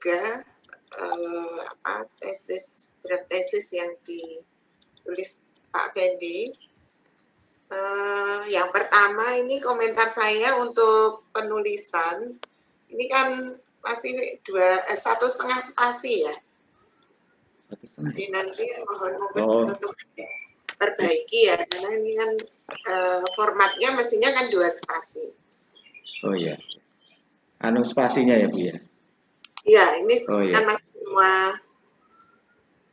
juga draft tesis yang ditulis Pak Fendi. Yang pertama ini komentar saya untuk penulisan, ini kan masih 1,5 spasi ya. Jadi nanti mohon mungkin untuk perbaiki ya, karena ini kan formatnya mestinya kan 2 spasi. Oh iya. Anu spasinya ya Bu ya? Iya, ini kan masih semua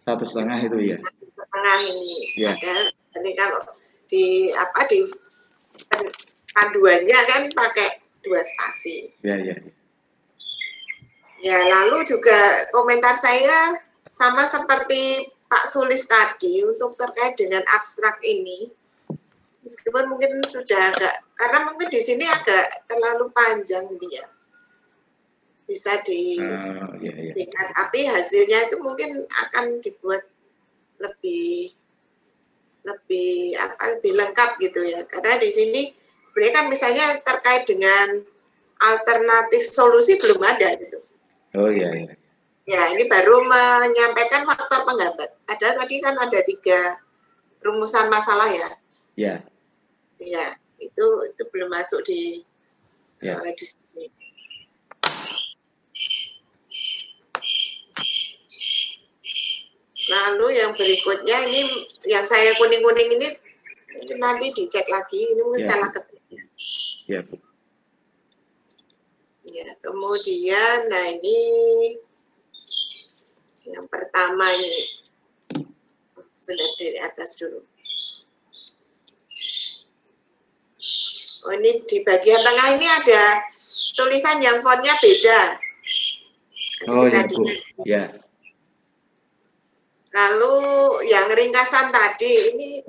1,5 itu ya? 1,5 ini. Ya. Ada, jadi kalau di panduannya kan pakai 2 spasi. Ya, ya. Ya, lalu juga komentar saya sama seperti Pak Sulis tadi untuk terkait dengan abstrak ini, meskipun mungkin sudah agak, karena mungkin di sini agak terlalu panjang dia, bisa dilihat, tapi hasilnya itu mungkin akan dibuat lebih lengkap gitu ya, karena di sini sebenarnya kan misalnya terkait dengan alternatif solusi belum ada gitu. Oh iya, iya. Ya, ini baru menyampaikan faktor penghambat. Ada tadi kan ada 3 rumusan masalah ya. Ya. Ya, itu belum masuk di sini. Lalu yang berikutnya ini yang saya kuning-kuning ini mungkin nanti dicek lagi, ini mungkin salah ketik. Ya, Bu. Ya, kemudian nah ini yang pertama ini sebenarnya dari atas dulu. Oh, ini di bagian tengah ini ada tulisan yang fontnya beda. Oh ya, Bu. Ya. Lalu yang ringkasan tadi ini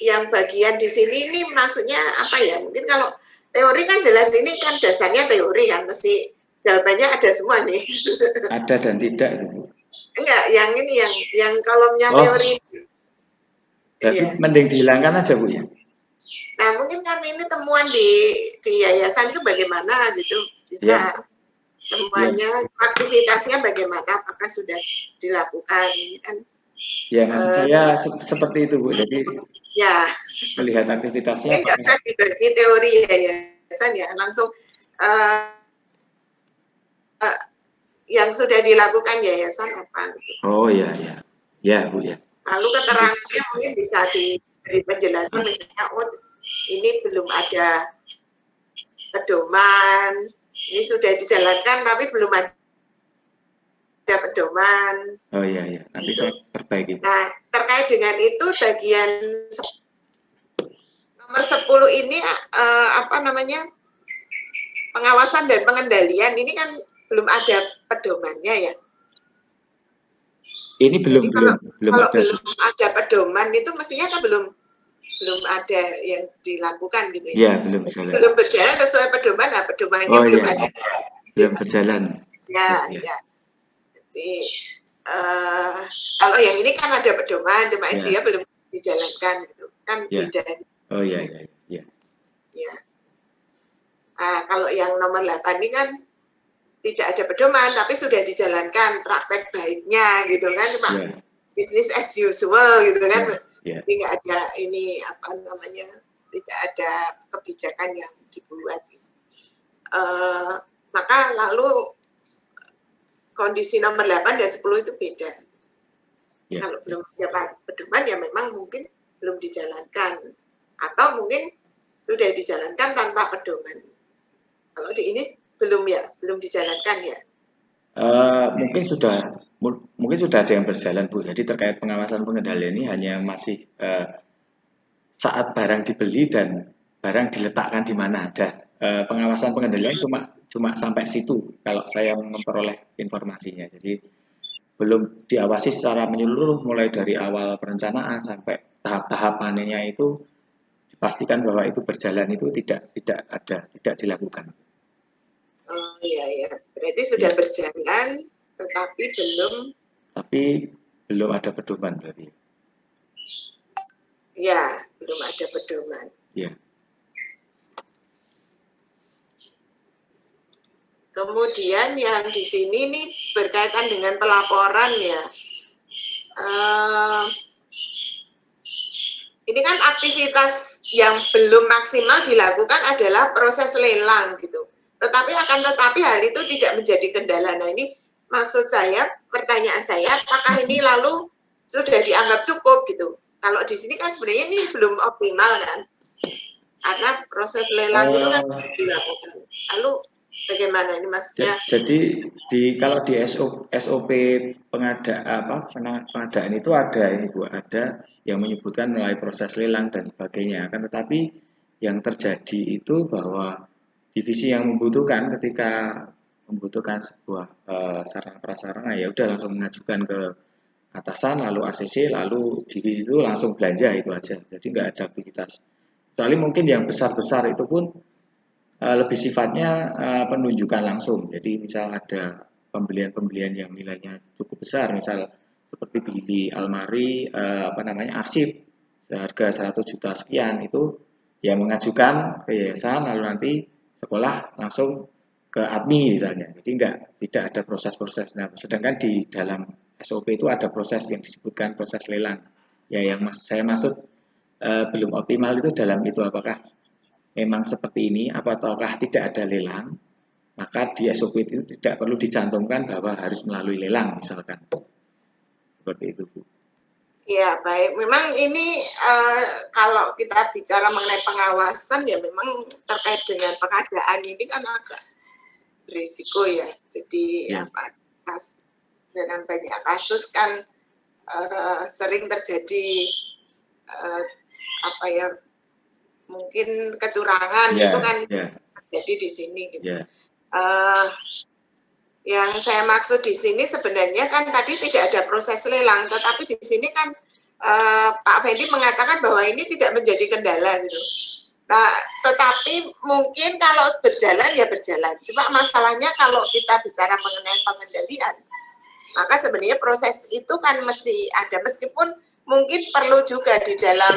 yang bagian di sini ini maksudnya apa ya? Mungkin kalau teori kan jelas ini kan dasarnya teori kan, mesti jawabannya ada semua nih. Ada dan tidak itu, Bu. Enggak, yang ini yang kolomnya teori. Berarti mending dihilangkan aja, Bu ya. Nah, mungkin kan ini temuan di yayasan itu bagaimana gitu. Bisa temuannya, aktivitasnya bagaimana, apakah sudah dilakukan kan. Ya, maksud saya seperti itu, Bu. Jadi ya, melihat aktivitasnya. Ini nggak usah dibagi teori yayasan ya, langsung yang sudah dilakukan yayasan apa. Oh iya, iya. Ya, Bu ya. Lalu keterangannya mungkin bisa diberi penjelasan, misalnya, oh ini belum ada pedoman, ini sudah dijalankan tapi belum ada pedoman. Oh iya, iya. Nanti gitu. Saya perbaiki. Nah, terkait dengan itu bagian nomor 10 ini pengawasan dan pengendalian ini kan belum ada pedomannya ya. Ini belum kalau ada. Belum ada pedoman itu mestinya kan belum ada yang dilakukan gitu ya. Iya, belum berjalan. Belum berjalan sesuai pedoman, nah pedomannya belum ada. Belum berjalan. Ya. Jadi kalau yang ini kan ada pedoman, cuma dia belum dijalankan gitu kan beda. Oh iya. Ya. Nah, kalau yang nomor 8 ini kan tidak ada pedoman tapi sudah dijalankan praktek baiknya gitu kan, cuma business as usual gitu kan. Jadi nggak ada ini tidak ada kebijakan yang dibuat. Maka lalu kondisi nomor 8 dan 10 itu beda. Kalau belum ada pedoman ya memang mungkin belum dijalankan atau mungkin sudah dijalankan tanpa pedoman. Kalau di ini belum dijalankan ya. Mungkin sudah ada yang berjalan, Bu. Jadi terkait pengawasan pengendalian ini hanya masih saat barang dibeli dan barang diletakkan di mana ada. Pengawasan pengendalian cuma sampai situ kalau saya memperoleh informasinya. Jadi belum diawasi secara menyeluruh mulai dari awal perencanaan sampai tahap-tahap panennya itu dipastikan bahwa itu berjalan, itu tidak dilakukan. Oh iya, berarti sudah berjalan tetapi belum ada pedoman berarti. Ya, belum ada pedoman. Ya. Kemudian yang di sini nih berkaitan dengan pelaporan ya. Ini kan aktivitas yang belum maksimal dilakukan adalah proses lelang gitu. Tetapi hal itu tidak menjadi kendala. Nah ini maksud saya, pertanyaan saya, apakah ini lalu sudah dianggap cukup gitu? Kalau di sini kan sebenarnya ini belum optimal kan, karena proses lelang itu kan dilakukan. Lalu bagaimana ini maksudnya? Jadi kalau di SOP pengadaan itu ada ini Bu, ada yang menyebutkan mulai proses lelang dan sebagainya. Kan tetapi yang terjadi itu bahwa divisi yang membutuhkan ketika membutuhkan sebuah sarana prasarana ya udah langsung mengajukan ke atasan, lalu ACC, lalu divisi itu langsung belanja itu aja. Jadi nggak ada aktivitas. Kecuali mungkin yang besar-besar itu pun lebih sifatnya penunjukan langsung. Jadi misal ada pembelian-pembelian yang nilainya cukup besar, misal seperti beli almari arsip seharga 100 juta sekian, itu ya mengajukan ke yayasan, lalu nanti sekolah langsung ke admin misalnya. Jadi tidak ada proses-proses. Nah, sedangkan di dalam SOP itu ada proses yang disebutkan proses lelang. Ya yang saya maksud belum optimal itu dalam itu, apakah memang seperti ini ataukah tidak ada lelang, maka di SOP itu tidak perlu dicantumkan bahwa harus melalui lelang misalkan. Seperti itu Bu. Ya baik, memang ini kalau kita bicara mengenai pengawasan ya memang terkait dengan pengadaan ini kan agak berisiko ya. Jadi Ya. dalam banyak kasus kan sering terjadi mungkin kecurangan itu kan terjadi di sini gitu. Yang saya maksud di sini sebenarnya kan tadi tidak ada proses lelang, tetapi di sini kan Pak Fendi mengatakan bahwa ini tidak menjadi kendala gitu. Nah, tetapi mungkin kalau berjalan ya berjalan. Cuma masalahnya kalau kita bicara mengenai pengendalian, maka sebenarnya proses itu kan mesti ada, meskipun mungkin perlu juga di dalam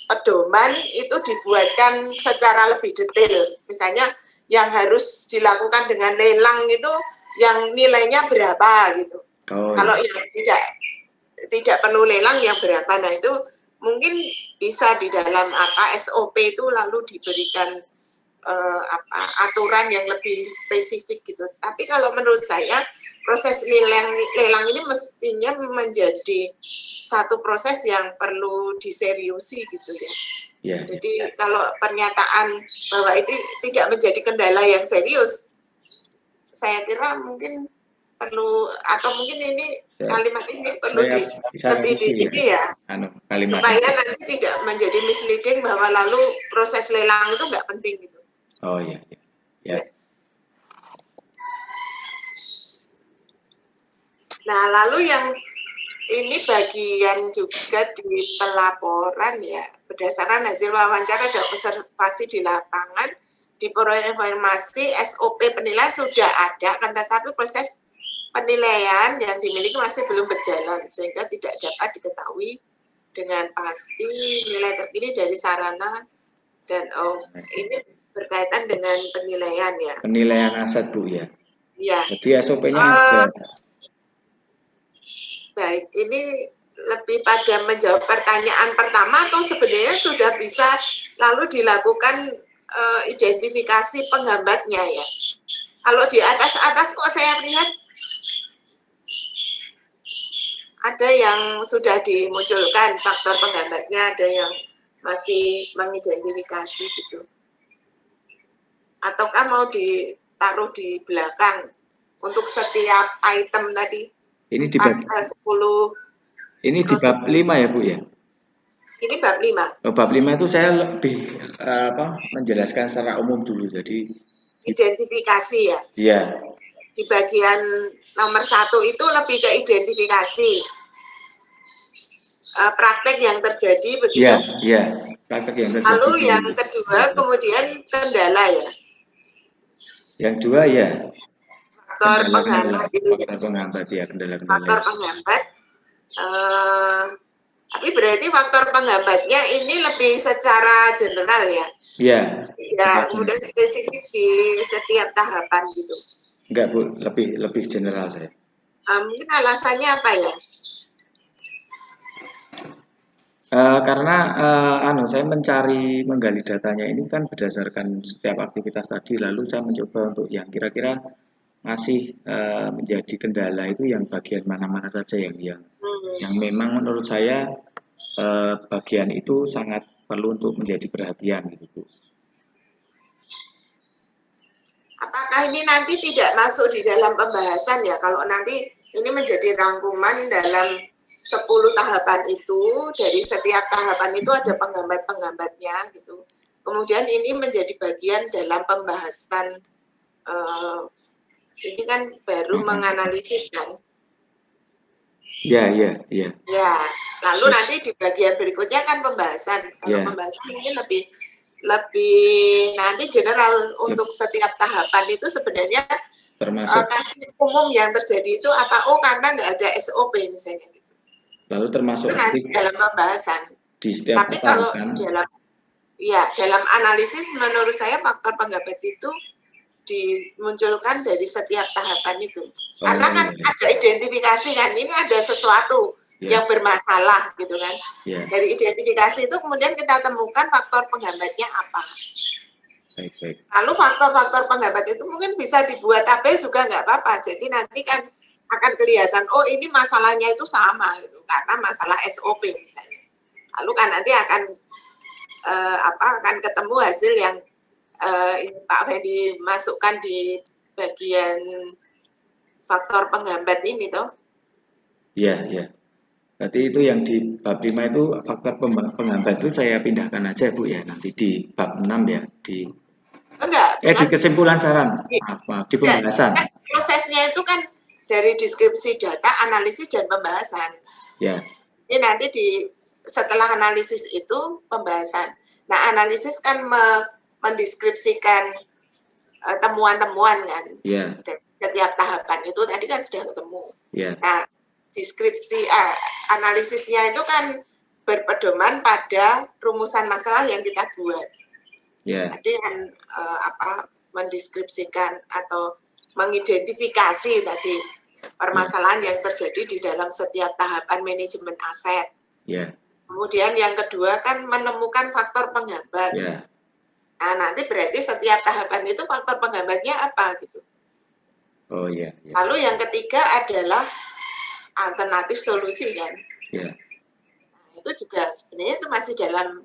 pedoman itu dibuatkan secara lebih detail. Misalnya yang harus dilakukan dengan lelang itu yang nilainya berapa gitu. Kalau yang tidak perlu lelang yang berapa, nah itu mungkin bisa di dalam SOP itu lalu diberikan aturan yang lebih spesifik gitu. Tapi kalau menurut saya proses lelang ini mestinya menjadi satu proses yang perlu diseriusi gitu ya. Jadi kalau pernyataan bahwa itu tidak menjadi kendala yang serius, saya kira mungkin perlu, atau mungkin ini kalimat ini perlu lebih di ya, supaya nanti tidak menjadi misleading bahwa lalu proses lelang itu nggak penting gitu. Oh iya. Nah lalu yang ini bagian juga di pelaporan ya, berdasarkan hasil wawancara dan observasi di lapangan, di peroleh informasi SOP penilaian sudah ada, kan tetapi proses penilaian yang dimiliki masih belum berjalan, sehingga tidak dapat diketahui dengan pasti nilai terpilih dari sarana dan ini berkaitan dengan penilaian ya. Penilaian aset Bu ya. Iya. Jadi SOP-nya ada. Baik, ini lebih pada menjawab pertanyaan pertama atau sebenarnya sudah bisa lalu dilakukan identifikasi penghambatnya ya. Kalau di atas kok saya lihat ada yang sudah dimunculkan faktor penghambatnya, ada yang masih mengidentifikasi gitu. Ataukah mau ditaruh di belakang untuk setiap item tadi? Ini di bab 10. Ini di bab 5 ya Bu ya? Ini bab 5. Bab 5 itu saya lebih menjelaskan secara umum dulu. Jadi identifikasi ya. Iya. Di bagian nomor 1 itu lebih ke identifikasi praktek yang terjadi begitu. Iya. Praktek yang terjadi. Lalu yang kedua kemudian kendala ya. Yang dua ya. Faktor penghambat itu. Faktor penghambat ya, kendala-kendala. Faktor penghambat. Tapi berarti faktor penghambatnya ini lebih secara general ya. Iya. Ya, kemudian spesifik di setiap tahapan gitu. Enggak Bu, lebih general saya. Mungkin alasannya apa ya? Karena saya menggali datanya ini kan berdasarkan setiap aktivitas tadi, lalu saya mencoba untuk yang kira-kira masih menjadi kendala itu yang bagian mana-mana saja yang memang menurut saya bagian itu sangat perlu untuk menjadi perhatian gitu Bu. Apakah ini nanti tidak masuk di dalam pembahasan ya? Kalau nanti ini menjadi rangkuman dalam 10 tahapan itu, dari setiap tahapan itu ada penggambat-penggambatnya gitu. Kemudian ini menjadi bagian dalam pembahasan, ini kan baru menganalisis kan. Ya. Ya, lalu nanti di bagian berikutnya kan pembahasan. Kalau pembahasan ini lebih nanti general untuk setiap tahapan itu sebenarnya termasuk kasus umum yang terjadi itu apa? Oh, karena nggak ada SOP misalnya gitu. Lalu termasuk itu nanti dalam pembahasan. Di setiap Tapi kalau dalam analisis menurut saya faktor penggambat itu dimunculkan dari setiap tahapan itu. Karena kan ada identifikasi kan, ini ada sesuatu yang bermasalah gitu kan. Dari identifikasi itu kemudian kita temukan faktor penghambatnya apa. Lalu faktor-faktor penghambat itu mungkin bisa dibuat tabel juga nggak apa-apa. Jadi nanti kan akan kelihatan, oh ini masalahnya itu sama gitu, karena masalah SOP misalnya. Lalu kan nanti akan akan ketemu hasil yang Pak Fendi masukkan di bagian faktor penghambat ini toh. Iya. Berarti itu yang di bab 5 itu faktor penghambat itu saya pindahkan aja Bu ya, nanti di bab 6 ya, di kesimpulan saran, maaf, di pembahasan. Prosesnya itu kan dari deskripsi data, analisis dan pembahasan. Ya. Ini nanti setelah analisis itu pembahasan. Nah, analisis kan mendeskripsikan temuan-temuan kan. Setiap tahapan itu tadi kan sudah ketemu. Nah, deskripsi analisisnya itu kan berpedoman pada rumusan masalah yang kita buat. Jadi kan mendeskripsikan atau mengidentifikasi tadi permasalahan yang terjadi di dalam setiap tahapan manajemen aset. Kemudian yang kedua kan menemukan faktor penghambat. Nah, nanti berarti setiap tahapan itu faktor penghambatnya apa gitu. Lalu yang ketiga adalah alternatif solusi kan. Nah, itu juga sebenarnya itu masih dalam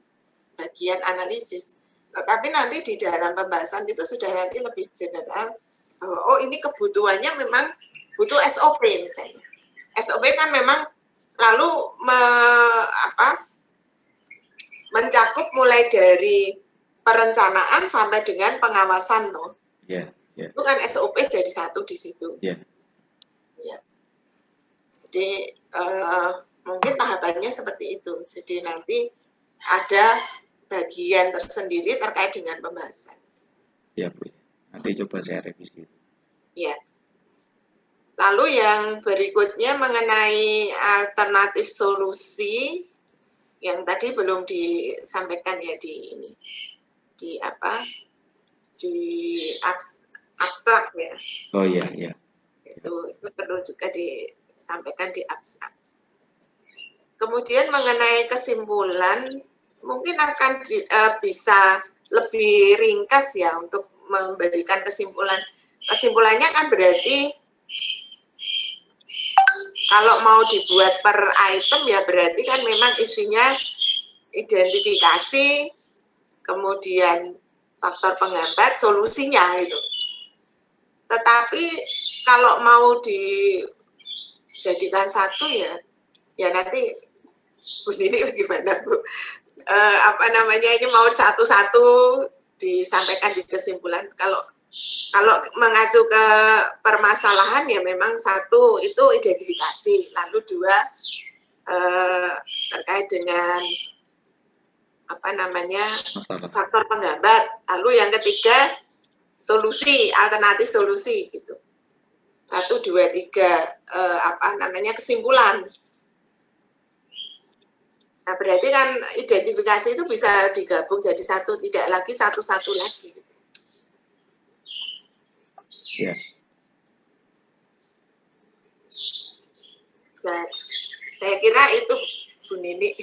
bagian analisis. Tetapi nanti di dalam pembahasan itu sudah nanti lebih general. Oh, ini kebutuhannya memang butuh SOP misalnya. SOP kan memang lalu mencakup mulai dari perencanaan sampai dengan pengawasan tuh. Itu kan SOP jadi satu di situ. Jadi mungkin tahapannya seperti itu. Jadi nanti ada bagian tersendiri terkait dengan pembahasan. Ya Bu, nanti coba saya revisi. Ya. Lalu yang berikutnya mengenai alternatif solusi yang tadi belum disampaikan ya di abstrak ya. Oh iya. Itu perlu juga disampaikan di abstrak. Kemudian mengenai kesimpulan mungkin akan bisa lebih ringkas ya untuk memberikan kesimpulan. Kesimpulannya kan berarti kalau mau dibuat per item ya berarti kan memang isinya identifikasi, kemudian faktor penghambat, solusinya itu. Tetapi kalau mau dijadikan satu ya nanti Bu Nini gimana Bu? Ini mau satu-satu disampaikan di kesimpulan. Kalau mengacu ke permasalahan ya memang satu itu identifikasi, lalu dua terkait dengan faktor penghambat, lalu yang ketiga solusi, alternatif solusi gitu. 1, 2, 3 kesimpulan. Nah, berarti kan identifikasi itu bisa digabung jadi satu, tidak lagi satu-satu lagi. Ya. Saya kira itu Bu Nini.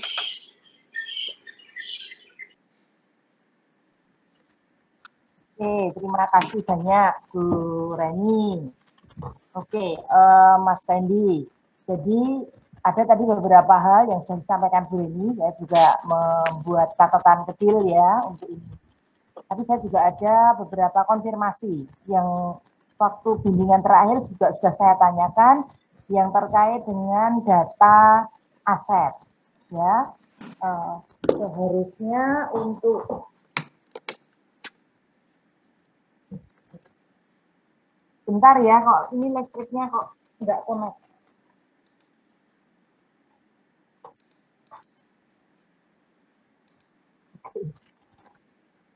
Oke, terima kasih banyak Bu Reni. Oke, Mas Fendi. Jadi ada tadi beberapa hal yang sudah disampaikan Bu Reni, saya juga membuat catatan kecil ya untuk ini. Tapi saya juga ada beberapa konfirmasi yang waktu bimbingan terakhir juga sudah saya tanyakan yang terkait dengan data aset. Ya, seharusnya untuk bentar ya, kok ini listriknya kok nggak connect.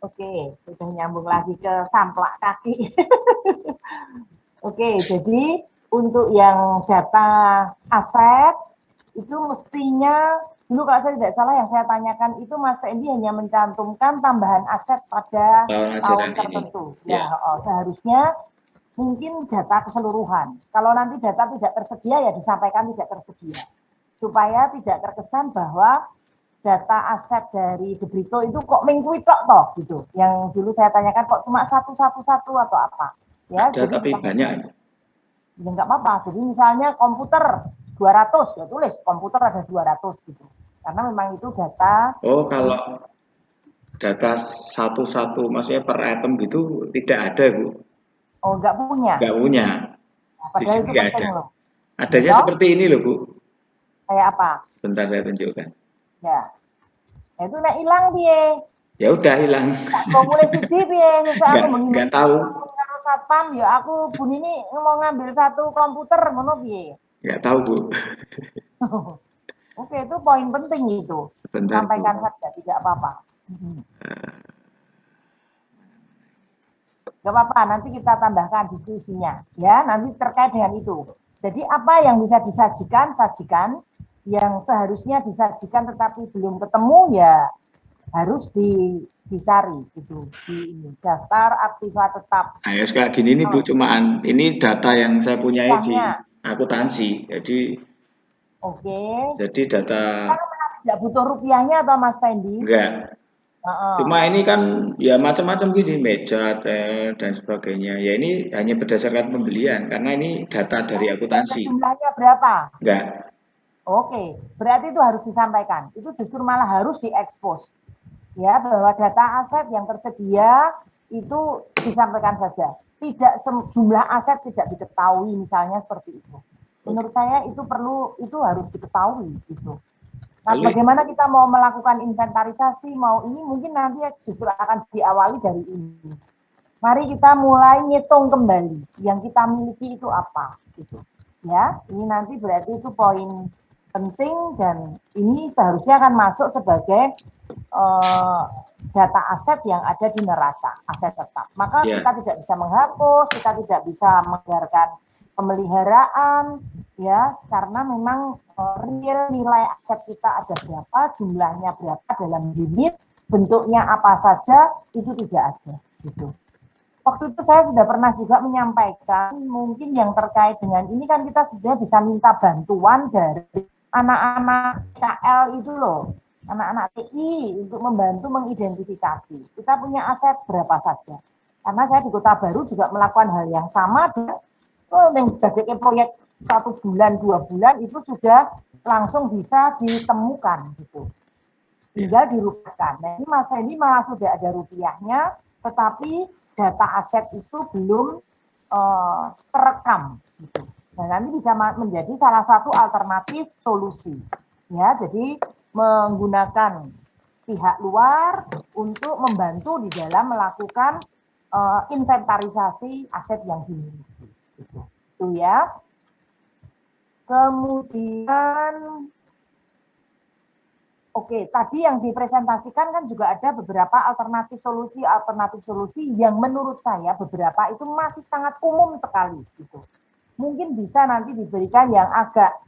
Oke, sudah nyambung lagi ke samplak kaki. Oke, jadi untuk yang data aset itu mestinya dulu kalau saya tidak salah yang saya tanyakan itu Mas Fendi hanya mencantumkan tambahan aset pada tahun tertentu. Ya, seharusnya mungkin data keseluruhan. Kalau nanti data tidak tersedia ya disampaikan tidak tersedia. Supaya tidak terkesan bahwa data aset dari Debrito itu kok minggu tok toh gitu. Yang dulu saya tanyakan kok cuma satu atau apa. Ya, ada jadi tapi banyak. Ya enggak apa-apa. Jadi misalnya komputer 200 ya tulis komputer ada 200 gitu. Karena memang itu data. Oh, kalau data satu-satu maksudnya per item gitu tidak ada, Bu. Oh, enggak punya. Enggak punya. Nah, padahal itu penting ada. loh. Adanya Betul? seperti ini loh, Bu. Kayak apa? Bentar saya tunjukkan. Ya. Nah, itu nek hilang piye? Ya udah hilang. Kok mulai siji piye? Saya aku Enggak tahu. Karo satpam ya aku Bu ini mau ngambil satu komputer ngono piye? Enggak tahu, Bu. Oke, itu poin penting itu. Sebentar, Sampaikan Bu. saja, tidak apa-apa. Gak apa-apa, nanti kita tambahkan diskusinya. Ya, nanti terkait dengan itu. Jadi apa yang bisa disajikan, sajikan. Yang seharusnya disajikan tetapi belum ketemu ya harus dicari gitu di ini daftar aktiva tetap. Ayo kayak gini nih Bu, cuman ini data yang saya punya di akuntansi. Oke. Jadi data tidak butuh rupiahnya atau Mas Fendi? Enggak. Cuma ini kan ya macam-macam gini, meja, dan sebagainya. Ya ini hanya berdasarkan pembelian karena ini data dari akuntansi. Jumlahnya berapa? Enggak. Oke, berarti itu harus disampaikan. Itu justru malah harus diekspos. Ya, bahwa data aset yang tersedia itu disampaikan saja. Tidak jumlah aset tidak diketahui misalnya seperti itu. Menurut saya itu harus diketahui gitu. Nah, bagaimana kita mau melakukan inventarisasi, mau ini mungkin nanti justru akan diawali dari ini. Mari kita mulai ngitung kembali yang kita miliki itu apa gitu. Ya, ini nanti berarti itu poin penting dan ini seharusnya akan masuk sebagai data aset yang ada di neraca aset tetap. Maka kita tidak bisa menghapus, kita tidak bisa menganggarkan pemeliharaan, ya karena memang real nilai aset kita ada berapa, jumlahnya berapa dalam unit, bentuknya apa saja itu tidak ada. Gitu. Waktu itu saya sudah pernah juga menyampaikan mungkin yang terkait dengan ini kan kita sudah bisa minta bantuan dari anak-anak KL itu loh, anak-anak TI untuk membantu mengidentifikasi. Kita punya aset berapa saja. Karena saya di Kota Baru juga melakukan hal yang sama. Jadi proyek 1 bulan, 2 bulan itu sudah langsung bisa ditemukan gitu. Tinggal dirupiahkan. Nah ini Mas Fendi malah sudah ada rupiahnya, tetapi data aset itu belum terekam gitu. Nah, nanti bisa menjadi salah satu alternatif solusi. Ya, jadi menggunakan pihak luar untuk membantu di dalam melakukan inventarisasi aset yang dimiliki. Itu ya. Kemudian oke, tadi yang dipresentasikan kan juga ada beberapa alternatif solusi yang menurut saya beberapa itu masih sangat umum sekali gitu. Mungkin bisa nanti diberikan yang agak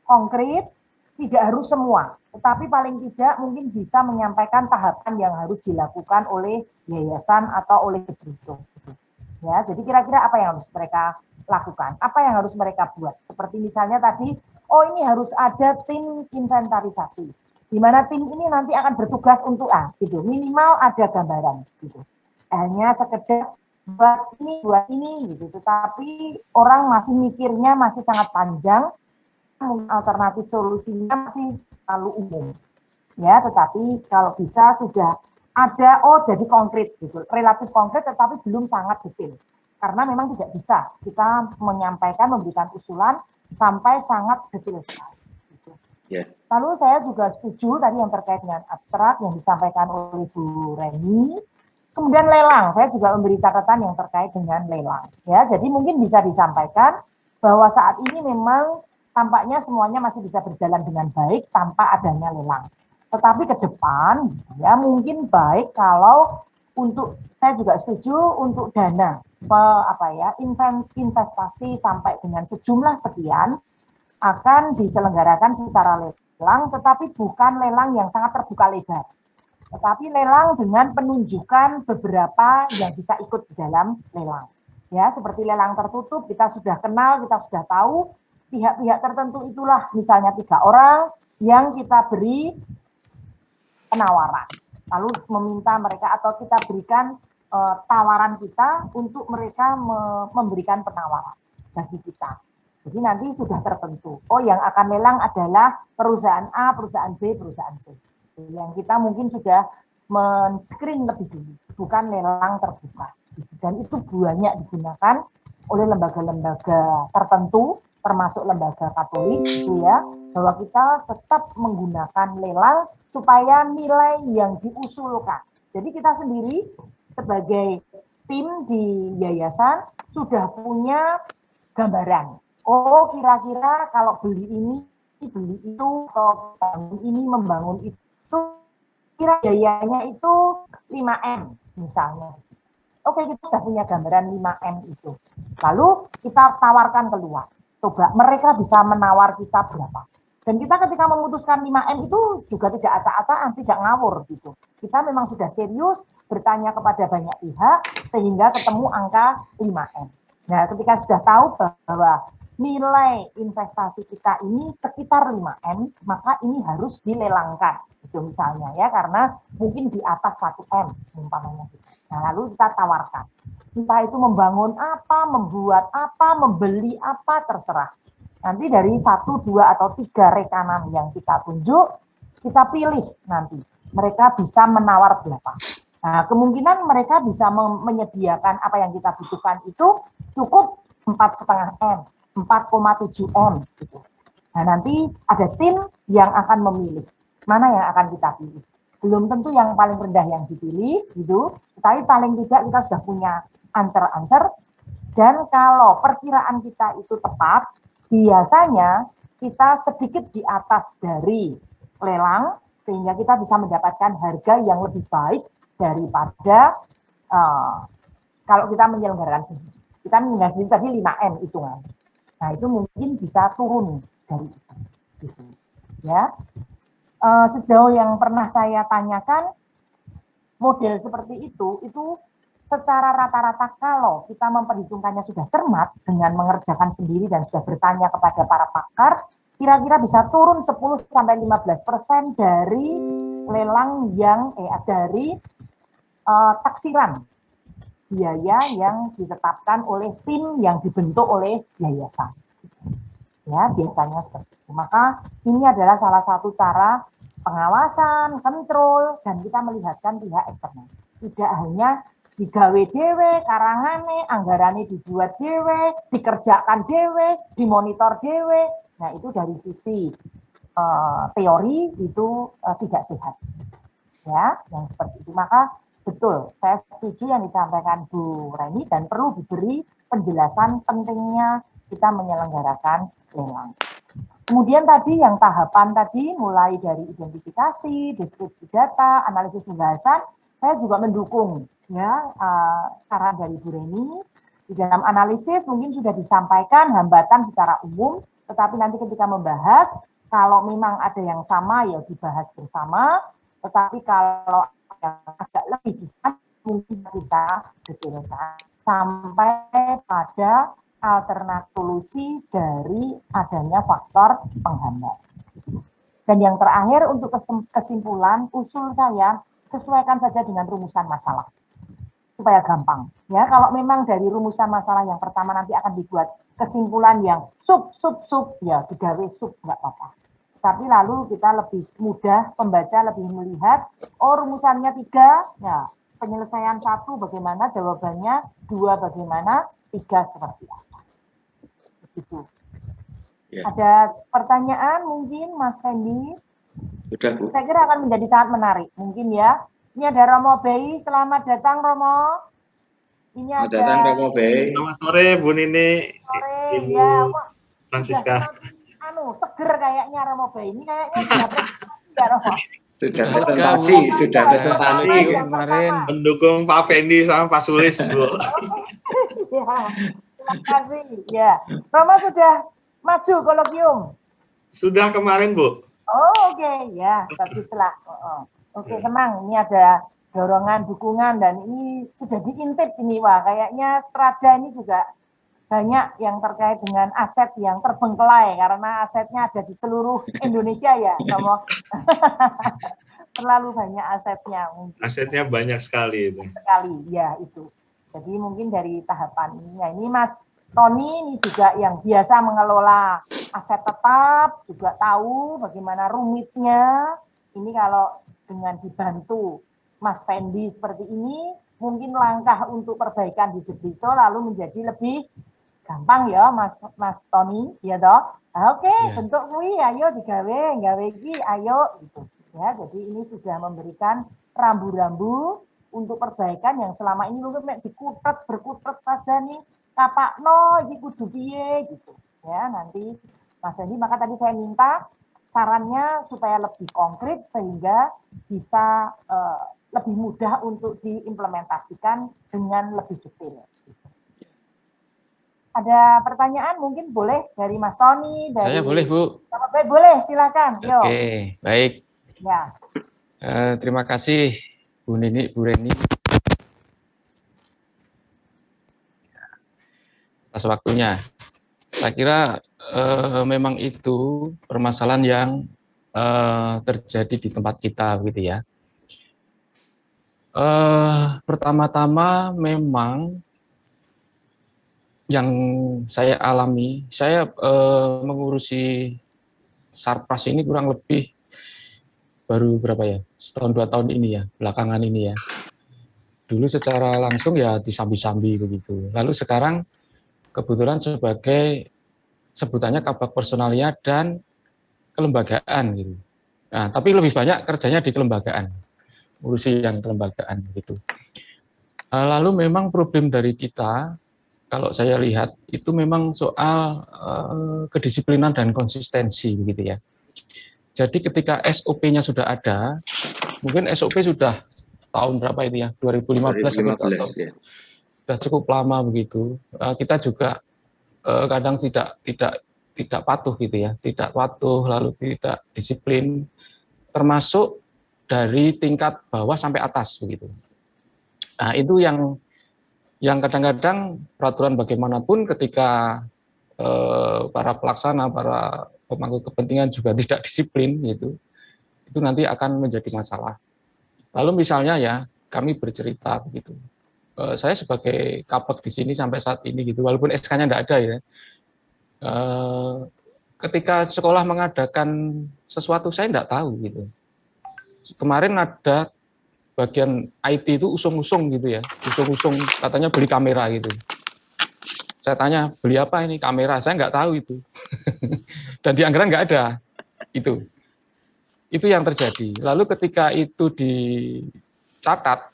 konkret, tidak harus semua. tetapi paling tidak mungkin bisa menyampaikan tahapan yang harus dilakukan oleh yayasan atau oleh Gedruto. Ya, jadi kira-kira apa yang harus mereka lakukan, apa yang harus mereka buat. Seperti misalnya tadi, oh ini harus ada tim inventarisasi, di mana tim ini nanti akan bertugas untuk gitu, minimal ada gambaran, gitu. Hanya sekedar buat ini, gitu. Tetapi orang masih mikirnya masih sangat panjang, alternatif solusinya masih terlalu umum. Ya, tetapi kalau bisa sudah ada, jadi konkret gitu, relatif konkret tetapi belum sangat detail. Karena memang tidak bisa kita menyampaikan, memberikan usulan sampai sangat detail sekali. Gitu. Yeah. Lalu saya juga setuju tadi yang terkait dengan abstrak yang disampaikan oleh Bu Reni. Kemudian lelang, saya juga memberi catatan yang terkait dengan lelang. Ya, jadi mungkin bisa disampaikan bahwa saat ini memang tampaknya semuanya masih bisa berjalan dengan baik tanpa adanya lelang. Tetapi ke depan, ya mungkin baik kalau untuk, saya juga setuju untuk dana investasi sampai dengan sejumlah sekian akan diselenggarakan secara lelang, tetapi bukan lelang yang sangat terbuka lebar, tetapi lelang dengan penunjukan beberapa yang bisa ikut di dalam lelang. Ya, seperti lelang tertutup, kita sudah kenal, kita sudah tahu pihak-pihak tertentu itulah misalnya 3 orang yang kita beri penawaran, lalu meminta mereka atau kita berikan tawaran kita untuk mereka memberikan penawaran bagi kita. Jadi nanti sudah tertentu. Oh, yang akan lelang adalah perusahaan A, perusahaan B, perusahaan C. Yang kita mungkin sudah men-screen lebih dulu, bukan lelang terbuka. Dan itu banyak digunakan oleh lembaga-lembaga tertentu, termasuk lembaga Katolik, gitu ya, bahwa kita tetap menggunakan lelang supaya nilai yang diusulkan. Jadi kita sendiri sebagai tim di yayasan sudah punya gambaran. Oh, kira-kira kalau beli ini, beli itu, atau bangun ini, membangun itu, kira biayanya itu 5M misalnya. Oke, kita sudah punya gambaran 5M itu. Lalu kita tawarkan keluar. Coba mereka bisa menawar kita berapa. Dan kita ketika memutuskan 5M itu juga tidak acak-acakan, tidak ngawur gitu. Kita memang sudah serius bertanya kepada banyak pihak sehingga ketemu angka 5M. Nah, ketika sudah tahu bahwa nilai investasi kita ini sekitar 5M, maka ini harus dilelangkan. Itu misalnya ya, karena mungkin di atas 1M umpamanya. Nah, lalu kita tawarkan. Entah itu membangun apa, membuat apa, membeli apa, terserah. Nanti dari 1, 2, atau 3 rekanan yang kita tunjuk, kita pilih nanti. Mereka bisa menawar berapa. Nah, kemungkinan mereka bisa menyediakan apa yang kita butuhkan itu cukup 4,5M, 4,7M. Gitu. Nah, nanti ada tim yang akan memilih. Mana yang akan kita pilih. Belum tentu yang paling rendah yang dipilih, gitu. Tapi paling tidak kita sudah punya ancer-ancer. Dan kalau perkiraan kita itu tepat, biasanya kita sedikit di atas dari lelang, sehingga kita bisa mendapatkan harga yang lebih baik daripada kalau kita menyelenggarakan sendiri. Kita menyelenggarakan tadi 5M hitungan. Nah, itu mungkin bisa turun dari itu. Gitu. Ya. Sejauh yang pernah saya tanyakan, model seperti itu secara rata-rata kalau kita memperhitungkannya sudah cermat dengan mengerjakan sendiri dan sudah bertanya kepada para pakar, kira-kira bisa turun 10-15% dari lelang yang dari taksiran biaya yang ditetapkan oleh tim yang dibentuk oleh yayasan. Ya, biasanya seperti itu. Maka ini adalah salah satu cara pengawasan, kontrol, dan kita melihatkan pihak eksternal. Tidak hanya digawe dewe, karangane, anggarane dibuat dewe, dikerjakan dewe, dimonitor dewe. Nah, itu dari sisi teori itu tidak sehat. Ya, yang seperti itu. Maka betul, saya setuju yang disampaikan Bu Reni dan perlu diberi penjelasan pentingnya kita menyelenggarakan lelang. Kemudian tadi yang tahapan tadi mulai dari identifikasi, deskripsi data, analisis pembahasan, saya juga mendukung ya saran dari Bu Reni. Di dalam analisis mungkin sudah disampaikan hambatan secara umum, tetapi nanti ketika membahas Kalau memang ada yang sama ya dibahas bersama, tetapi kalau yang agak lebih mungkin kita detailkan sampai pada alternatif solusi dari adanya faktor penghambat. Dan yang terakhir untuk kesimpulan, usul saya sesuaikan saja dengan rumusan masalah supaya gampang. Ya, kalau memang dari rumusan masalah yang pertama nanti akan dibuat kesimpulan yang sub, ya digawe sub, nggak apa-apa. Tapi lalu kita lebih mudah, pembaca lebih melihat, oh rumusannya 3, ya penyelesaian 1 bagaimana, jawabannya 2 bagaimana, 3 seperti apa. Begitu. Ya. Ada pertanyaan mungkin Mas Fendi? Sudah, Bu. Saya kira akan menjadi sangat menarik. Mungkin ya. Ini ada Romo Bey, selamat datang Romo. Ini selamat datang Romo Bey. Selamat sore Bu Nini. Sore, Ibu ya. Francisca. Seger kayaknya Romo Bey. Ini kayaknya sudah presentasi ya Romo. Sudah presentasi kemarin. Mendukung Pak Fendi sama Pak Sulis, Bu. Ya, terima kasih. Ya, Romo sudah maju kolokium. Sudah kemarin, Bu. Oh, oke. Ya, baguslah. Oke, senang. Ini ada dorongan, dukungan, dan ini sudah diintip ini. Wah, kayaknya Strada ini juga banyak yang terkait dengan aset yang terbengkelai, karena asetnya ada di seluruh Indonesia ya, Romo. Terlalu banyak asetnya. Mungkin. Asetnya banyak sekali itu. Sekali, ya itu. Jadi mungkin dari tahapan ini. Nah, ini Mas Tony ini juga yang biasa mengelola aset tetap, juga tahu bagaimana rumitnya. Ini kalau dengan dibantu Mas Fendi seperti ini, mungkin langkah untuk perbaikan di Jebrito lalu menjadi lebih gampang ya Mas Tony, ya toh. Oke, bentuk kui, ayo gawe iki, ayo gitu. Ya, jadi ini sudah memberikan rambu-rambu untuk perbaikan yang selama ini mungkin berkutat saja nih, kapakno iki kudu piye gitu. Ya, nanti Mas Fendi, maka tadi saya minta sarannya supaya lebih konkret sehingga bisa lebih mudah untuk diimplementasikan dengan lebih detail. Ada pertanyaan mungkin boleh dari Mas Tony, dari saya boleh Bu. Boleh, silakan. Oke, baik. Ya. Terima kasih Bu Nini, Bu Reni atas waktunya. Saya kira memang itu permasalahan yang terjadi di tempat kita, begitu ya. Pertama-tama memang yang saya alami, saya mengurusi Sarpras ini kurang lebih baru berapa ya, setahun 2 tahun ini ya, belakangan ini ya. Dulu secara langsung ya disambi-sambi begitu. Lalu sekarang kebetulan sebagai sebutannya kabak personalia dan kelembagaan gitu. Nah, tapi lebih banyak kerjanya di kelembagaan, urusi yang kelembagaan gitu. Lalu memang problem dari kita, kalau saya lihat itu memang soal kedisiplinan dan konsistensi begitu ya. Jadi ketika SOP-nya sudah ada, mungkin SOP sudah tahun berapa itu ya, 2015 ya. Sudah cukup lama begitu. Kita juga kadang tidak patuh gitu ya, tidak patuh lalu tidak disiplin, termasuk dari tingkat bawah sampai atas begitu. Nah itu yang kadang-kadang peraturan bagaimanapun ketika para pelaksana, para pemangku kepentingan juga tidak disiplin gitu, itu nanti akan menjadi masalah. Lalu misalnya ya kami bercerita begitu, saya sebagai kabak di sini sampai saat ini gitu, walaupun SK-nya tidak ada ya, ketika sekolah mengadakan sesuatu saya tidak tahu gitu. Kemarin ada bagian IT itu usung-usung gitu ya, usung-usung katanya beli kamera gitu. Saya tanya, beli apa ini kamera? Saya nggak tahu itu. Dan di anggaran nggak ada. Itu yang terjadi. Lalu ketika itu dicatat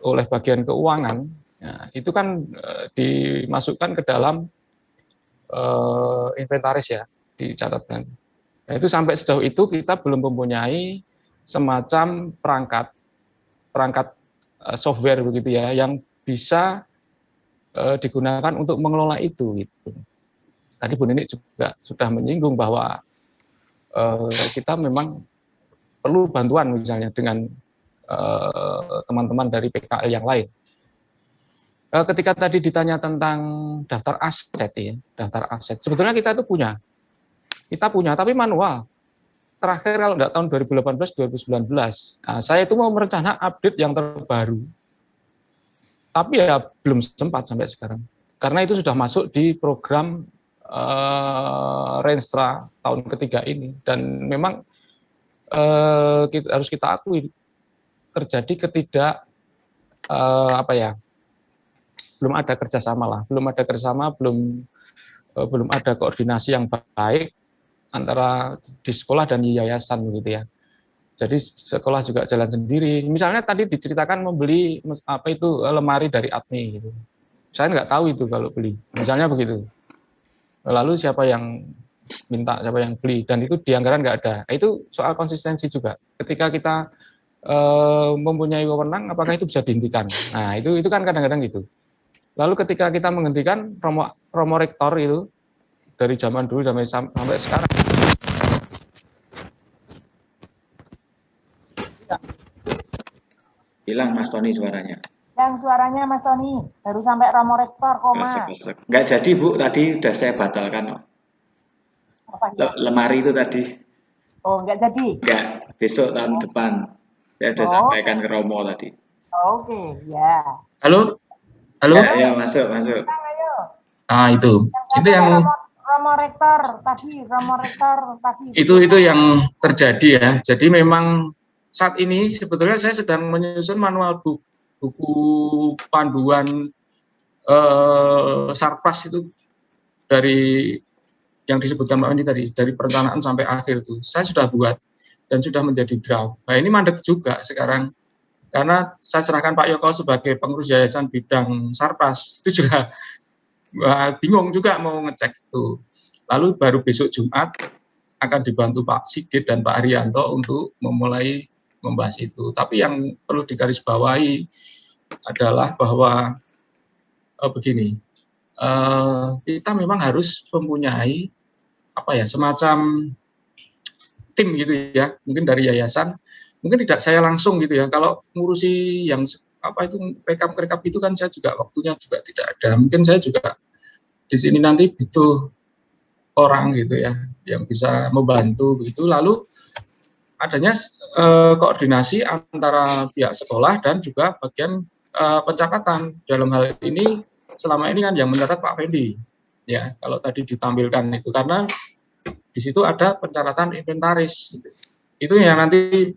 oleh bagian keuangan, ya, itu kan dimasukkan ke dalam inventaris ya, dicatatkan. Nah, itu sampai sejauh itu kita belum mempunyai semacam perangkat software begitu ya, yang bisa digunakan untuk mengelola itu gitu. Tadi Bu Nini juga sudah menyinggung bahwa kita memang perlu bantuan misalnya dengan teman-teman dari PKL yang lain. Ketika tadi ditanya tentang daftar aset ya, daftar aset. Sebetulnya kita itu punya. Kita punya, tapi manual. Terakhir kalau enggak tahun 2018-2019. Nah, saya itu mau merencana update yang terbaru. Tapi ya belum sempat sampai sekarang. Karena itu sudah masuk di program Renstra tahun ketiga ini. Dan memang harus kita akui terjadi belum ada kerjasama, belum ada koordinasi yang baik antara di sekolah dan di yayasan begitu ya. Jadi sekolah juga jalan sendiri. Misalnya tadi diceritakan membeli lemari dari ATMI gitu. Saya nggak tahu itu kalau beli. Misalnya begitu. Lalu siapa yang minta, siapa yang beli, dan itu di anggaran nggak ada. Itu soal konsistensi juga. Ketika kita mempunyai wewenang, apakah itu bisa dihentikan? Nah, itu kan kadang-kadang gitu. Lalu ketika kita menghentikan romo rektor itu dari zaman dulu sampai sekarang. Hilang Mas Tony suaranya. Yang suaranya Mas Tony baru sampai romo rektor koma. Nggak jadi Bu, tadi udah saya batalkan. Lemari itu tadi. Oh, nggak jadi? Nggak, besok tahun depan. Saya sudah sampaikan ke Romo tadi. Oke, ya. Halo? Ya, masuk. Itu yang Romo rektor tadi. Itu yang terjadi ya. Jadi memang saat ini sebetulnya saya sedang menyusun manual buku panduan Sarpras itu dari yang disebutkan Mbak Andi tadi, dari perencanaan sampai akhir itu. Saya sudah buat dan sudah menjadi draft. Nah, ini mandek juga sekarang. Karena saya serahkan Pak Yoko sebagai pengurus yayasan bidang Sarpras, itu juga bingung juga mau ngecek itu. Lalu baru besok Jumat akan dibantu Pak Sigit dan Pak Haryanto untuk memulai membahas itu. Tapi yang perlu digarisbawahi adalah bahwa begini, kita memang harus mempunyai semacam tim gitu ya, mungkin dari yayasan. Mungkin tidak saya langsung gitu ya. Kalau ngurusi yang rekap itu kan saya juga waktunya juga tidak ada. Mungkin saya juga di sini nanti butuh orang gitu ya yang bisa membantu begitu. Lalu adanya koordinasi antara pihak sekolah dan juga bagian pencatatan. Dalam hal ini selama ini kan yang mencatat Pak Fendi. Ya, kalau tadi ditampilkan itu karena di situ ada pencatatan inventaris. Itu yang nanti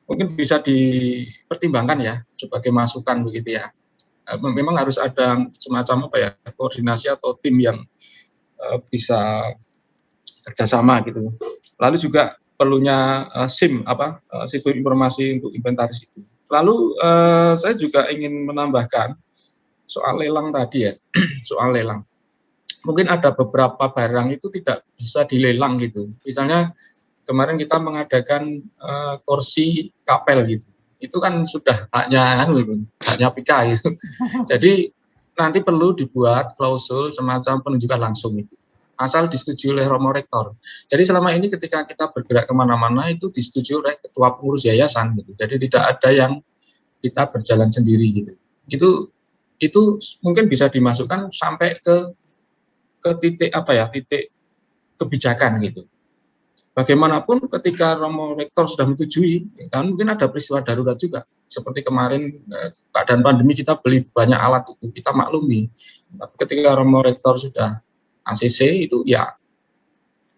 mungkin bisa dipertimbangkan ya sebagai masukan begitu ya. Memang harus ada semacam koordinasi atau tim yang bisa kerjasama gitu. Lalu juga perlunya SIM sistem informasi untuk inventaris itu. Lalu saya juga ingin menambahkan soal lelang tadi ya, soal lelang. Mungkin ada beberapa barang itu tidak bisa dilelang gitu. Misalnya kemarin kita mengadakan kursi kapel gitu. Itu kan sudah haknya PIKA gitu. Jadi nanti perlu dibuat klausul semacam penunjukan langsung itu. Asal disetujui oleh Romo Rektor. Jadi selama ini ketika kita bergerak kemana-mana itu disetujui oleh ketua pengurus yayasan gitu. Jadi tidak ada yang kita berjalan sendiri gitu. Itu mungkin bisa dimasukkan sampai ke titik titik kebijakan gitu. Bagaimanapun ketika Romo Rektor sudah menyetujui, kan mungkin ada peristiwa darurat juga. Seperti kemarin keadaan pandemi kita beli banyak alat itu, kita maklumi. Tapi ketika Romo Rektor sudah ACC itu ya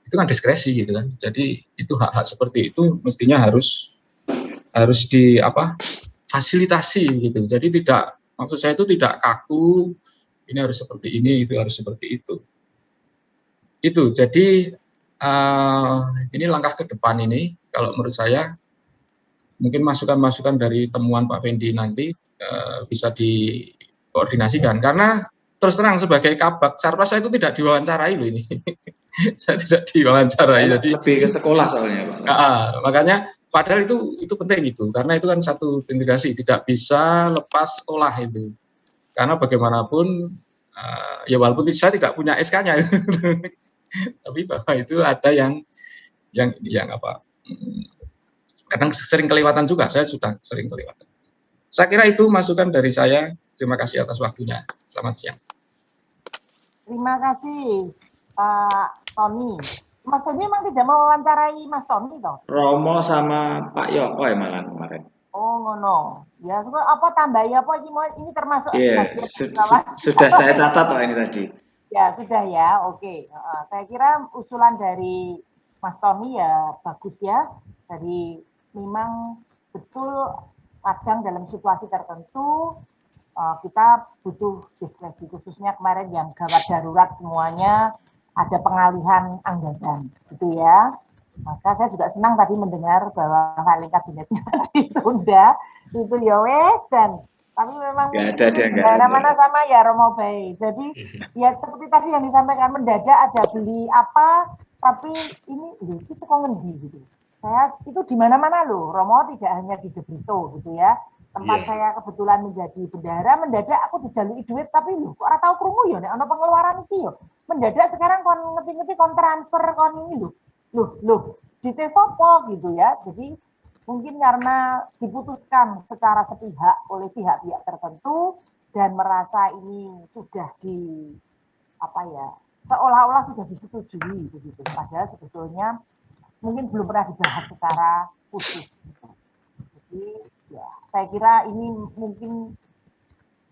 itu kan diskresi gitu kan. Jadi itu hak-hak seperti itu mestinya harus fasilitasi gitu. Jadi maksud saya itu tidak kaku, ini harus seperti ini, itu harus seperti itu. Jadi ini langkah ke depan ini, kalau menurut saya, mungkin masukan-masukan dari temuan Pak Fendi nanti bisa dikoordinasikan. Karena terus terang sebagai kabak Sarpras saya itu tidak diwawancarai loh ini. Saya tidak diwawancarai. Jadi lebih ke sekolah soalnya Pak. Makanya padahal itu penting itu, karena itu kan satu integrasi, tidak bisa lepas sekolah itu. Karena bagaimanapun, ya walaupun saya tidak punya SK-nya, tapi bahwa itu ada yang yang apa? Kadang sering kelewatan juga, saya sudah sering kelewatan. Saya kira itu masukan dari saya. Terima kasih atas waktunya. Selamat siang. Terima kasih Pak Tony. Mas Tony memang tidak mau wawancarai Mas Tony toh? Romo sama Pak Yoko ya malah kemarin. Oh ngono. Ya apa tambah ya apa ini termasuk Iya, sudah saya catat toh ini tadi. Ya sudah ya, oke. Saya kira usulan dari Mas Tony ya bagus ya. Dari memang betul kadang dalam situasi tertentu kita butuh diskresi, khususnya kemarin yang gawat darurat semuanya ada pengalihan anggaran, gitu ya. Maka saya juga senang tadi mendengar bahwa filing kabinetnya ditunda, itu ya wes dan tapi memang mana sama ya Romo Bay. Jadi ya seperti tadi yang disampaikan mendadak ada beli apa, tapi ini sekongendi gitu. Saya itu di mana-mana loh, Romo tidak hanya di Debrito gitu ya. Tempat saya kebetulan menjadi bendahara, mendadak aku dijalui duit, tapi loh kok ora tau krungu ya nek ana pengeluaran iki yo. Mendadak sekarang kon ngerti-ngerti kon transfer kon ini loh dite sopo gitu ya. Jadi mungkin karena diputuskan secara sepihak oleh pihak-pihak tertentu dan merasa ini sudah di apa ya, seolah-olah sudah disetujui begitu. Padahal sebetulnya mungkin belum pernah dibahas secara khusus. Jadi ya, saya kira ini mungkin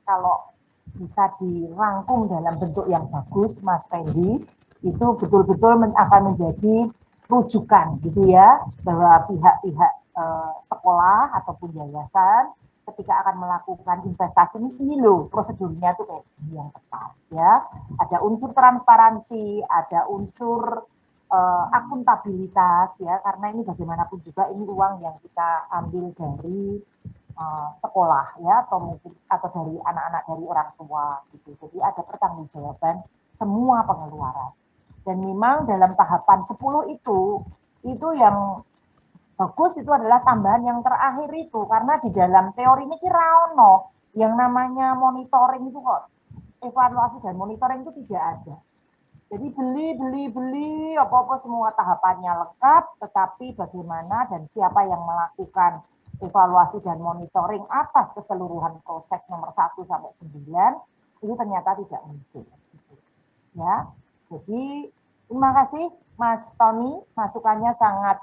kalau bisa dirangkum dalam bentuk yang bagus, Mas Fendi, itu betul-betul akan menjadi rujukan gitu ya, bahwa pihak-pihak sekolah ataupun yayasan ketika akan melakukan investasi ini loh prosedurnya tuh kayak yang tepat ya. Ada unsur transparansi, ada unsur akuntabilitas ya, karena ini bagaimanapun juga ini uang yang kita ambil dari sekolah ya, atau mungkin atau dari anak-anak dari orang tua gitu. Jadi ada pertanggungjawaban semua pengeluaran. Dan memang dalam tahapan 10 itu yang bagus itu adalah tambahan yang terakhir itu, karena di dalam teori ini kira ono yang namanya monitoring itu kok, evaluasi dan monitoring itu tidak ada. Jadi beli, apa-apa semua tahapannya lengkap, tetapi bagaimana dan siapa yang melakukan evaluasi dan monitoring atas keseluruhan proses nomor 1 sampai 9, itu ternyata tidak muncul. Ya, jadi terima kasih Mas Tony, masukannya sangat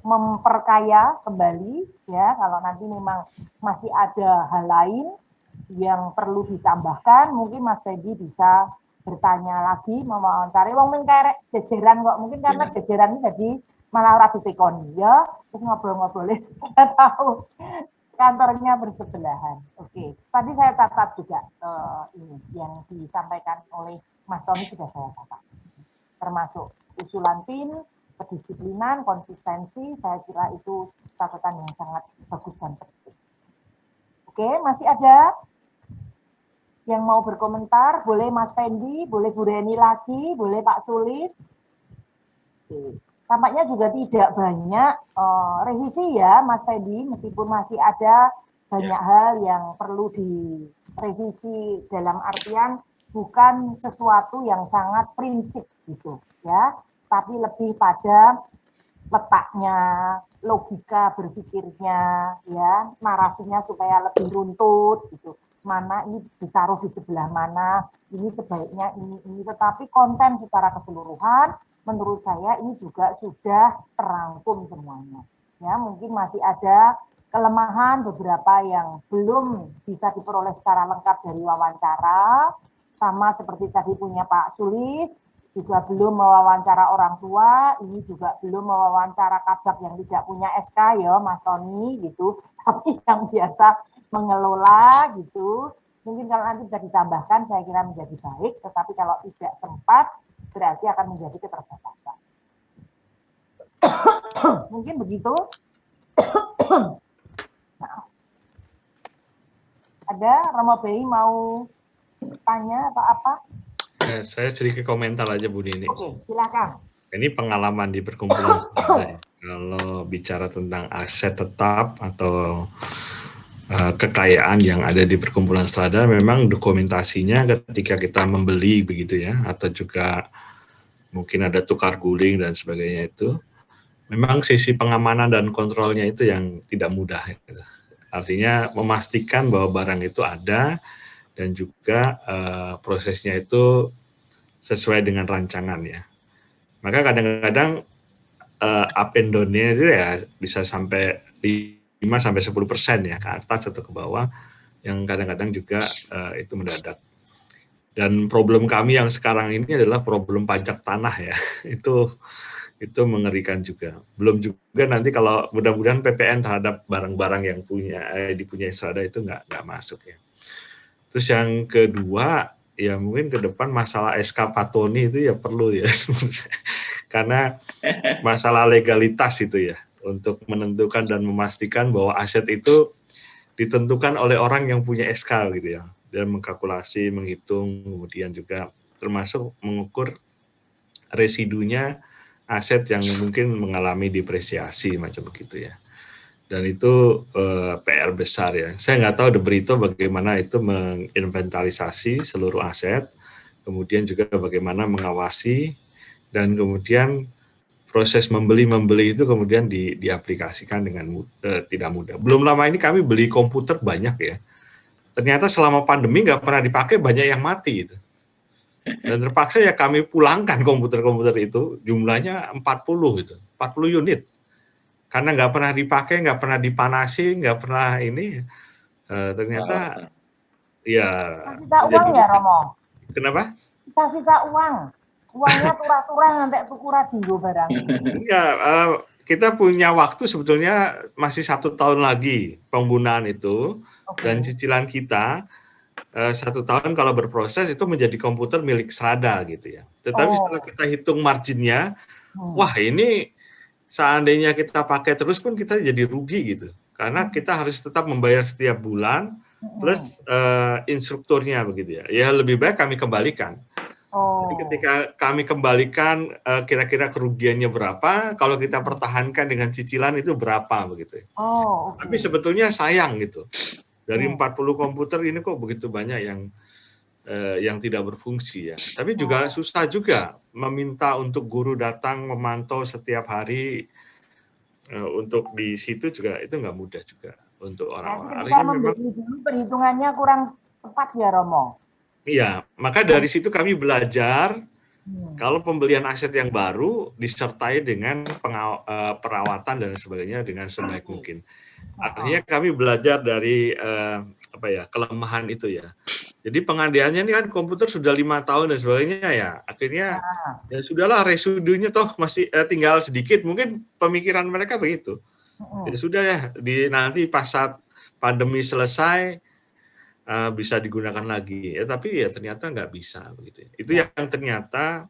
memperkaya kembali ya. Kalau nanti memang masih ada hal lain yang perlu ditambahkan, mungkin Mas Fendi bisa bertanya lagi, mewawancari wong mengkerek jejeran kok, mungkin karena jejeran ini jadi malah ora ditekoni ya, terus ngobrol-ngobrolin kita tahu kantornya bersebelahan. Oke, tadi saya catat juga ini yang disampaikan oleh Mas Tony sudah saya catat, termasuk usulan tim, kedisiplinan, konsistensi, saya kira itu catatan yang sangat bagus dan penting. Oke, masih ada yang mau berkomentar? Boleh Mas Fendi, boleh Bu Reni lagi, boleh Pak Sulis. Oke. Tampaknya juga tidak banyak revisi ya Mas Fendi, meskipun masih ada banyak hal yang perlu direvisi dalam artian bukan sesuatu yang sangat prinsip gitu ya, tapi lebih pada letaknya, logika berpikirnya ya, narasinya supaya lebih runtut gitu. Mana ini ditaruh di sebelah mana, ini sebaiknya ini, tetapi konten secara keseluruhan menurut saya ini juga sudah terangkum semuanya. Ya, mungkin masih ada kelemahan beberapa yang belum bisa diperoleh secara lengkap dari wawancara, sama seperti tadi punya Pak Sulis, juga belum mewawancara orang tua, ini juga belum mewawancara kabak yang tidak punya SK ya Mas Tony gitu, tapi yang biasa mengelola gitu, mungkin kalau nanti bisa ditambahkan saya kira menjadi baik, tetapi kalau tidak sempat berarti akan menjadi keterbatasan. Mungkin begitu. Nah, ada Romo Bay mau tanya atau apa? Saya sedikit komentar aja Bu Nini. Oke, silakan. Ini pengalaman di perkumpulan kalau bicara tentang aset tetap atau kekayaan yang ada di perkumpulan Strada, memang dokumentasinya ketika kita membeli begitu ya, atau juga mungkin ada tukar guling dan sebagainya itu, memang sisi pengamanan dan kontrolnya itu yang tidak mudah. Gitu. Artinya memastikan bahwa barang itu ada dan juga prosesnya itu sesuai dengan rancangan ya. Maka kadang-kadang up and down-nya itu ya bisa sampai 5-10% ya, ke atas atau ke bawah, yang kadang-kadang juga itu mendadak. Dan problem kami yang sekarang ini adalah problem pajak tanah ya, itu mengerikan juga. Belum juga nanti kalau mudah-mudahan PPN terhadap barang-barang yang dipunyai Strada itu nggak masuk ya. Terus yang kedua, ya mungkin ke depan masalah SK Patoni itu ya perlu ya, karena masalah legalitas itu ya, untuk menentukan dan memastikan bahwa aset itu ditentukan oleh orang yang punya SK gitu ya, dan mengkalkulasi, menghitung, kemudian juga termasuk mengukur residunya aset yang mungkin mengalami depresiasi macam begitu ya. Dan itu PR besar ya. Saya nggak tahu De Brito bagaimana itu menginventarisasi seluruh aset, kemudian juga bagaimana mengawasi, dan kemudian proses membeli itu kemudian diaplikasikan dengan tidak mudah. Belum lama ini kami beli komputer banyak ya. Ternyata selama pandemi nggak pernah dipakai, banyak yang mati itu. Dan terpaksa ya kami pulangkan komputer-komputer itu, jumlahnya 40 itu, 40 unit. Karena nggak pernah dipakai, nggak pernah dipanasi, nggak pernah ini, ternyata ya. Sisa uang ya Romo? Kenapa? Sisa uang. Uangnya turah-turah nanti tuku radio barang. Enggak, kita punya waktu sebetulnya masih 1 tahun lagi penggunaan itu, dan cicilan kita 1 tahun kalau berproses itu menjadi komputer milik Strada gitu ya. Tetapi setelah kita hitung marginnya, wah ini seandainya kita pakai terus pun kita jadi rugi gitu, karena kita harus tetap membayar setiap bulan plus instrukturnya begitu ya. Ya lebih baik kami kembalikan. Jadi ketika kami kembalikan kira-kira kerugiannya berapa, kalau kita pertahankan dengan cicilan itu berapa begitu. Tapi sebetulnya sayang gitu. Dari 40 komputer ini kok begitu banyak yang tidak berfungsi ya. Tapi juga susah juga meminta untuk guru datang memantau setiap hari untuk di situ juga, itu nggak mudah juga untuk orang-orang. Ketika membeli dulu perhitungannya kurang tepat ya Romo. Iya, maka dari situ kami belajar kalau pembelian aset yang baru disertai dengan perawatan dan sebagainya dengan sebaik mungkin. Artinya kami belajar dari kelemahan itu ya. Jadi pengadaannya ini kan komputer sudah 5 tahun dan sebagainya ya. Akhirnya ya sudahlah, residunya toh masih tinggal sedikit. Mungkin pemikiran mereka begitu. Ya sudah ya, nanti pas saat pandemi selesai bisa digunakan lagi. Ya, tapi ya ternyata nggak bisa begitu. Itu yang ternyata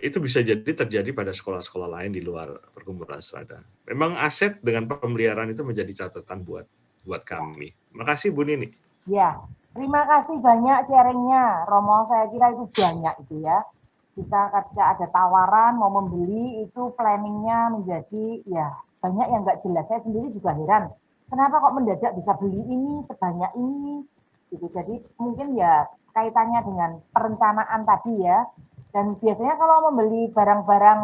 itu bisa jadi terjadi pada sekolah-sekolah lain di luar perkumpulan Strada. Memang aset dengan pemeliharaan itu menjadi catatan buat kami. Makasih Bu Nini. Ya, terima kasih banyak sharingnya, Romo. Saya kira itu banyak itu ya. Kita ketika ada tawaran mau membeli itu planningnya menjadi ya banyak yang nggak jelas. Saya sendiri juga heran, kenapa kok mendadak bisa beli ini sebanyak ini? Gitu. Jadi mungkin ya kaitannya dengan perencanaan tadi ya. Dan biasanya kalau membeli barang-barang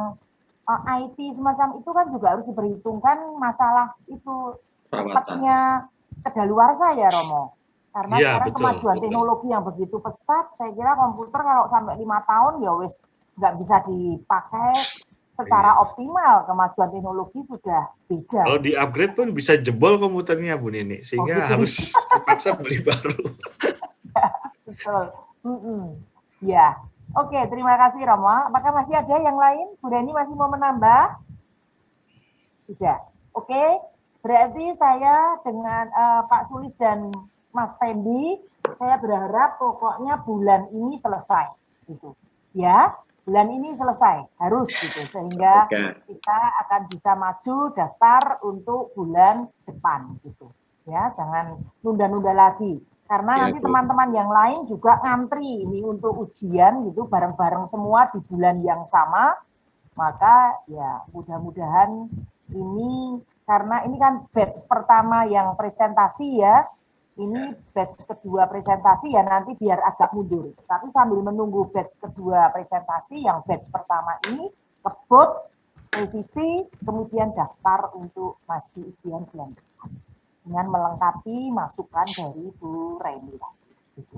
IT semacam itu kan juga harus diperhitungkan masalah itu cepatnya kedaluarsa ya Romo. Karena ya, sekarang kemajuan teknologi yang begitu pesat, saya kira komputer kalau sampai 5 tahun ya wis nggak bisa dipakai secara optimal. Kemajuan teknologi sudah beda. Kalau di-upgrade pun bisa jebol komputernya Bu Nini, sehingga harus terpaksa beli baru. Ya, betul. Ya, oke, terima kasih Romo. Apakah masih ada yang lain? Bu Reni masih mau menambah? Tidak. Oke, berarti saya dengan Pak Sulis dan Mas Fendi, saya berharap pokoknya bulan ini selesai, gitu. Ya, bulan ini selesai, harus gitu, sehingga kita akan bisa maju daftar untuk bulan depan, gitu. Ya, jangan nunda-nunda lagi, karena nanti teman-teman yang lain juga ngantri ini untuk ujian, gitu, bareng-bareng semua di bulan yang sama, maka ya mudah-mudahan ini karena ini kan batch pertama yang presentasi ya. ini batch kedua presentasi ya nanti biar agak mundur. Tapi sambil menunggu batch kedua presentasi, yang batch pertama ini kebut, revisi, kemudian daftar untuk maju ujian bulan depan. Dengan melengkapi masukan dari Bu Reni. Gitu.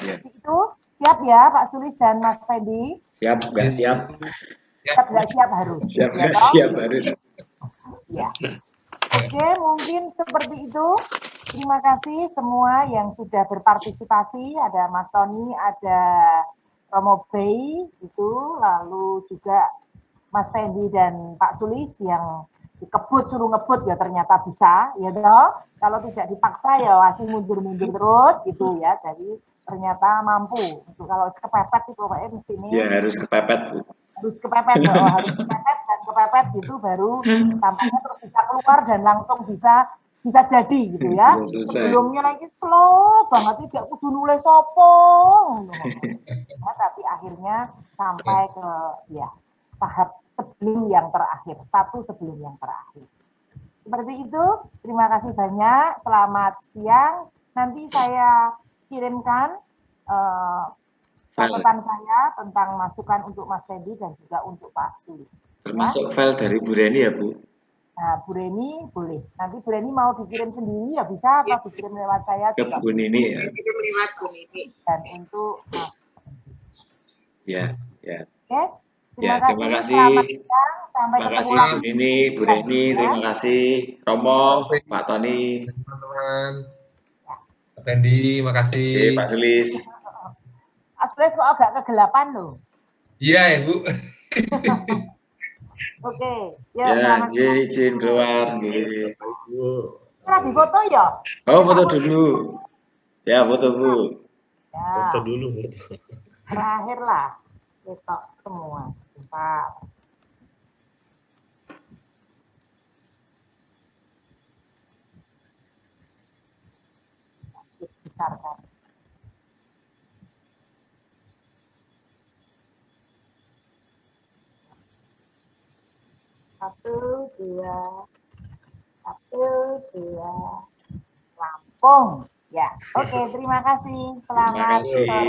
Ya. Itu siap ya Pak Sulis dan Mas Fendi? Siap, nggak siap? Siap nggak siap harus. Siap, Ya, nggak toh? siap harus. Ya. Oke, mungkin seperti itu. Terima kasih semua yang sudah berpartisipasi. Ada Mas Tony, ada Romo Bey, itu, lalu juga Mas Fendi dan Pak Sulis yang dikebut suruh ngebut ya ternyata bisa, ya toh. Kalau tidak dipaksa ya masih mundur-mundur terus gitu ya. Jadi ternyata mampu. Untuk kalau kepepet itu pokoknya mesti ini. Ya harus kepepet, Bu. Harus kepepet, harus kepepet dan kepepet gitu baru tampaknya terus bisa keluar dan langsung bisa jadi gitu ya. Sebelumnya lagi slow banget, tidak kudu nulis apa. Nah, tapi akhirnya sampai ke ya tahap sebelum yang terakhir, satu sebelum yang terakhir. Seperti itu, terima kasih banyak, selamat siang. Nanti saya kirimkan catatan saya tentang masukan untuk Mas Fendi dan juga untuk Pak Sulis. Termasuk file dari Bu Reni ya, Bu? Nah, Bu Reni boleh. Nanti Bu Reni mau dikirim sendiri ya bisa, atau dikirim lewat saya ke juga. Bu Nini ya. Dikirim lewat Bu Nini. Dan untuk Mas. Ya, ya. Oke. Ya, terima kasih. Selamat siang. Sampai Terima ketemu kasih lagi. Bu Nini, Bu Reni, terima kasih. Romo, Pak Tony. Teman-teman. Pak Fendi, makasih. Oke, Pak Sulis. Mas Sulis kok agak kegelapan loh. Iya ya, Bu. Oke, yuk Ya, selamat siang. izin keluar. Nggih. Lagi foto ya? Oh, foto dulu. Ya, foto, Bu. Ya, Foto dulu, foto. terakhir lah. Besok semua. Bentar. Besarkan. Satu, dua, Lampung. Ya, oke, terima kasih. Terima Selamat kasih. sore.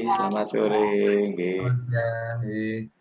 Selamat sore. Nggih. Selamat siang.